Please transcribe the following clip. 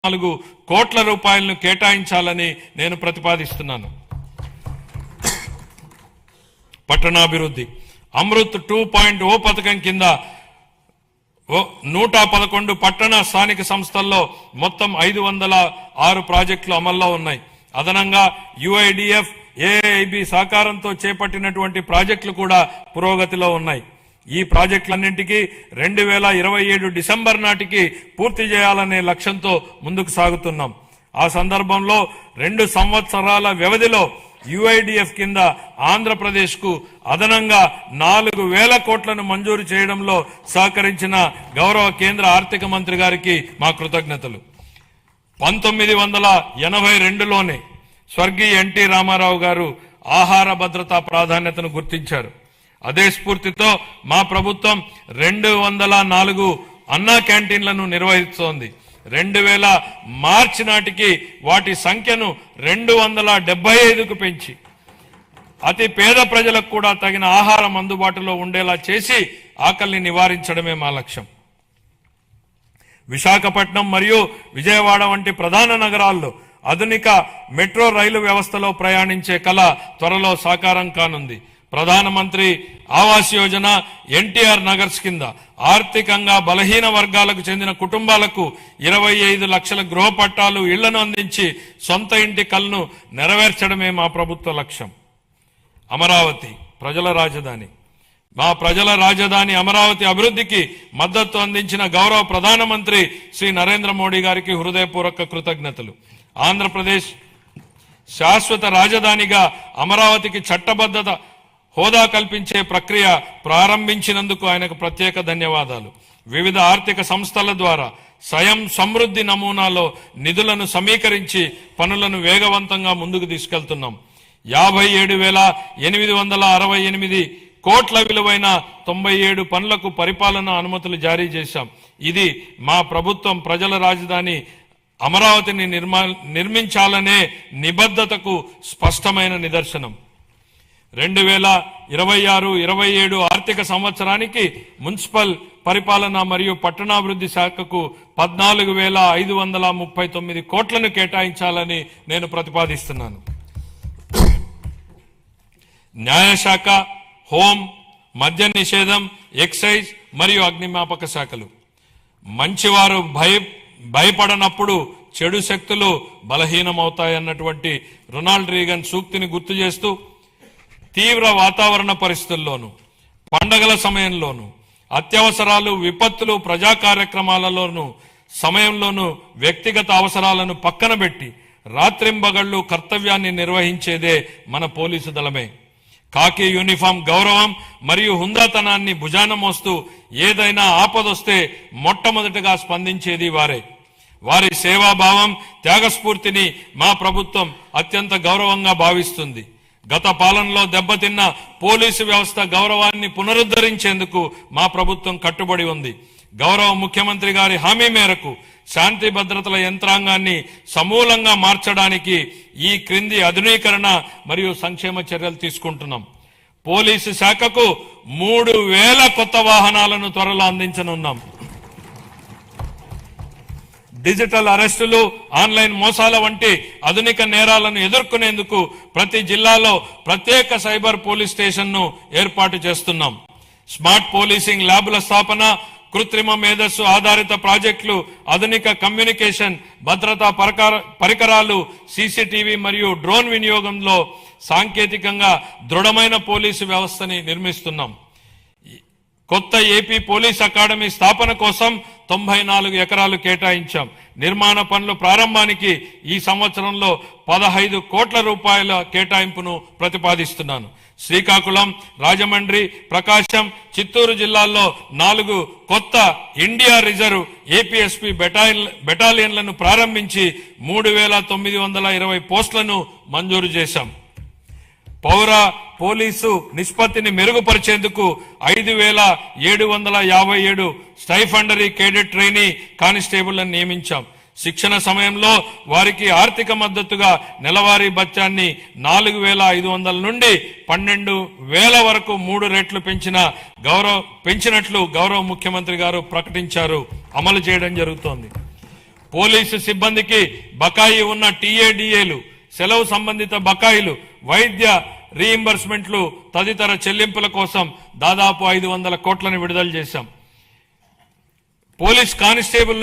4 కోట్ల రూపాయలను కేటాయించాలని నేను ప్రతిపాదిస్తున్నాను. పట్టణాభివృద్ధి అమృత్ 2.0 పథకం కింద 111 పట్టణ స్థానిక సంస్థల్లో మొత్తం 506 ప్రాజెక్టులు అమల్లో ఉన్నాయి. అదనంగా యుఐడిఎఫ్ ఏఐబి సహకారంతో చేపట్టినటువంటి ప్రాజెక్టులు కూడా పురోగతిలో ఉన్నాయి. ఈ ప్రాజెక్టులన్నింటికీ 2027 డిసెంబర్ నాటికి పూర్తి చేయాలనే లక్ష్యంతో ముందుకు సాగుతున్నాం. ఆ సందర్భంలో 2 సంవత్సరాల వ్యవధిలో యుఐడిఎఫ్ కింద ఆంధ్రప్రదేశ్ కు అదనంగా 4,000 కోట్లను మంజూరు చేయడంలో సహకరించిన గౌరవ కేంద్ర ఆర్థిక మంత్రి గారికి మా కృతజ్ఞతలు. 1982లోనే స్వర్గీయ ఎన్టీ రామారావు గారు ఆహార భద్రతా ప్రాధాన్యతను గుర్తించారు. అదే స్ఫూర్తితో మా ప్రభుత్వం 204 అన్నా క్యాంటీన్లను నిర్వహిస్తోంది. 2000 మార్చి నాటికి వాటి సంఖ్యను 275కు పెంచి అతి పేద ప్రజలకు కూడా తగిన ఆహారం అందుబాటులో ఉండేలా చేసి ఆకలిని నివారించడమే మా లక్ష్యం. విశాఖపట్నం మరియు విజయవాడ వంటి ప్రధాన నగరాల్లో ఆధునిక మెట్రో రైలు వ్యవస్థలో ప్రయాణించే కళ త్వరలో సాకారం కానుంది. ప్రధానమంత్రి ఆవాస్ యోజన ఎన్టీఆర్ నగర్స్ కింద ఆర్థికంగా బలహీన వర్గాలకు చెందిన కుటుంబాలకు 25 లక్షల గృహ పట్టాలు ఇళ్లను అందించి సొంత ఇంటి కలను నెరవేర్చడమే మా ప్రభుత్వ లక్ష్యం. అమరావతి ప్రజల రాజధాని మా ప్రజల రాజధాని అమరావతి అభివృద్ధికి మద్దతు అందించిన గౌరవ ప్రధానమంత్రి శ్రీ నరేంద్ర మోడీ గారికి హృదయపూర్వక కృతజ్ఞతలు. ఆంధ్రప్రదేశ్ శాశ్వత రాజధానిగా అమరావతికి చట్టబద్ధత హోదా కల్పించే ప్రక్రియ ప్రారంభించినందుకు ఆయనకు ప్రత్యేక ధన్యవాదాలు. వివిధ ఆర్థిక సంస్థల ద్వారా స్వయం సమృద్ధి నమూనాలో నిధులను సమీకరించి పనులను వేగవంతంగా ముందుకు తీసుకెళ్తున్నాం. 57,868 కోట్ల విలువైన 97 పనులకు పరిపాలనా అనుమతులు జారీ చేశాం. ఇది మా ప్రభుత్వం ప్రజల రాజధాని అమరావతిని నిర్మించాలనే నిబద్ధతకు స్పష్టమైన నిదర్శనం. 2026-27 ఆర్థిక సంవత్సరానికి మున్సిపల్ పరిపాలన మరియు పట్టణాభివృద్ధి శాఖకు 14,539 కోట్లను కేటాయించాలని నేను ప్రతిపాదిస్తున్నాను. న్యాయశాఖ, హోం, మద్య నిషేధం, ఎక్సైజ్ మరియు అగ్నిమాపక శాఖలు మంచివారు భయపడనప్పుడు చెడు శక్తులు బలహీనమవుతాయన్నటువంటి రొనాల్డ్ రీగన్ సూక్తిని గుర్తు చేస్తూ తీవ్ర వాతావరణ పరిస్థితుల్లోనూ పండగల సమయంలోనూ అత్యవసరాలు, విపత్తులు, ప్రజా కార్యక్రమాలలోనూ సమయంలోనూ వ్యక్తిగత అవసరాలను పక్కన పెట్టి రాత్రింబగళ్లు కర్తవ్యాన్ని నిర్వహించేదే మన పోలీసు దళమే. కాకి యూనిఫామ్ గౌరవం మరియు హుందాతనాన్ని భుజాన మోస్తూ ఏదైనా ఆపదొస్తే మొట్టమొదటిగా స్పందించేది వారే. వారి సేవాభావం, త్యాగస్ఫూర్తిని మా ప్రభుత్వం అత్యంత గౌరవంగా భావిస్తుంది. గత పాలనలో దెబ్బతిన్న పోలీసు వ్యవస్థ గౌరవాన్ని పునరుద్ధరించేందుకు మా ప్రభుత్వం కట్టుబడి ఉంది. గౌరవ ముఖ్యమంత్రి గారి హామీ మేరకు శాంతి భద్రతల యంత్రాంగాన్ని సమూలంగా మార్చడానికి ఈ క్రింది ఆధునీకరణ మరియు సంక్షేమ చర్యలు తీసుకుంటున్నాం. పోలీసు శాఖకు 3,000 కొత్త వాహనాలను త్వరలో అందించనున్నాం. డిజిటల్ అరెస్టులు, ఆన్లైన్ మోసాల వంటి ఆధునిక నేరాలను ఎదుర్కొనేందుకు ప్రతి జిల్లాలో ప్రత్యేక సైబర్ పోలీస్ స్టేషన్ను ఏర్పాటు చేస్తున్నాం. స్మార్ట్ పోలీసింగ్ ల్యాబ్ల స్థాపన, కృత్రిమ మేధస్సు ఆధారిత ప్రాజెక్టులు, ఆధునిక కమ్యూనికేషన్ భద్రతా పరికరాలు, సీసీటీవీ మరియు డ్రోన్ వినియోగంలో సాంకేతికంగా దృఢమైన పోలీసు వ్యవస్థని నిర్మిస్తున్నాం. కొత్త ఏపీ పోలీస్ అకాడమీ స్థాపన కోసం 94 ఎకరాలు కేటాయించాం. నిర్మాణ పనుల ప్రారంభానికి ఈ సంవత్సరంలో 15 కోట్ల రూపాయల కేటాయింపును ప్రతిపాదిస్తున్నాను. శ్రీకాకుళం, రాజమండ్రి, ప్రకాశం, చిత్తూరు జిల్లాల్లో 4 కొత్త ఇండియా రిజర్వ్ ఏపీఎస్పీ బెటాలియన్లను ప్రారంభించి 3,920 పోస్టులను మంజూరు చేశాం. పౌర పోలీసు నిష్పత్తిని మెరుగుపరిచేందుకు 5,757 స్టైఫండరీ కేడెట్ ట్రైనీ కానిస్టేబుళ్లను నియమించాం. శిక్షణ సమయంలో వారికి ఆర్థిక మద్దతుగా నెలవారీ భత్యాన్ని 4,500 నుండి 12,000 వరకు 3 రెట్లు పెంచినట్లు గౌరవ ముఖ్యమంత్రి గారు ప్రకటించారు. అమలు చేయడం జరుగుతోంది. పోలీసు సిబ్బందికి బకాయి ఉన్న టీఏడీఏలు, సెలవు సంబంధిత బకాయిలు, వైద్య రీయింబర్స్మెంట్లు తదితర చెల్లింపుల కోసం దాదాపు 500 కోట్లను విడుదల చేశాం. Police constable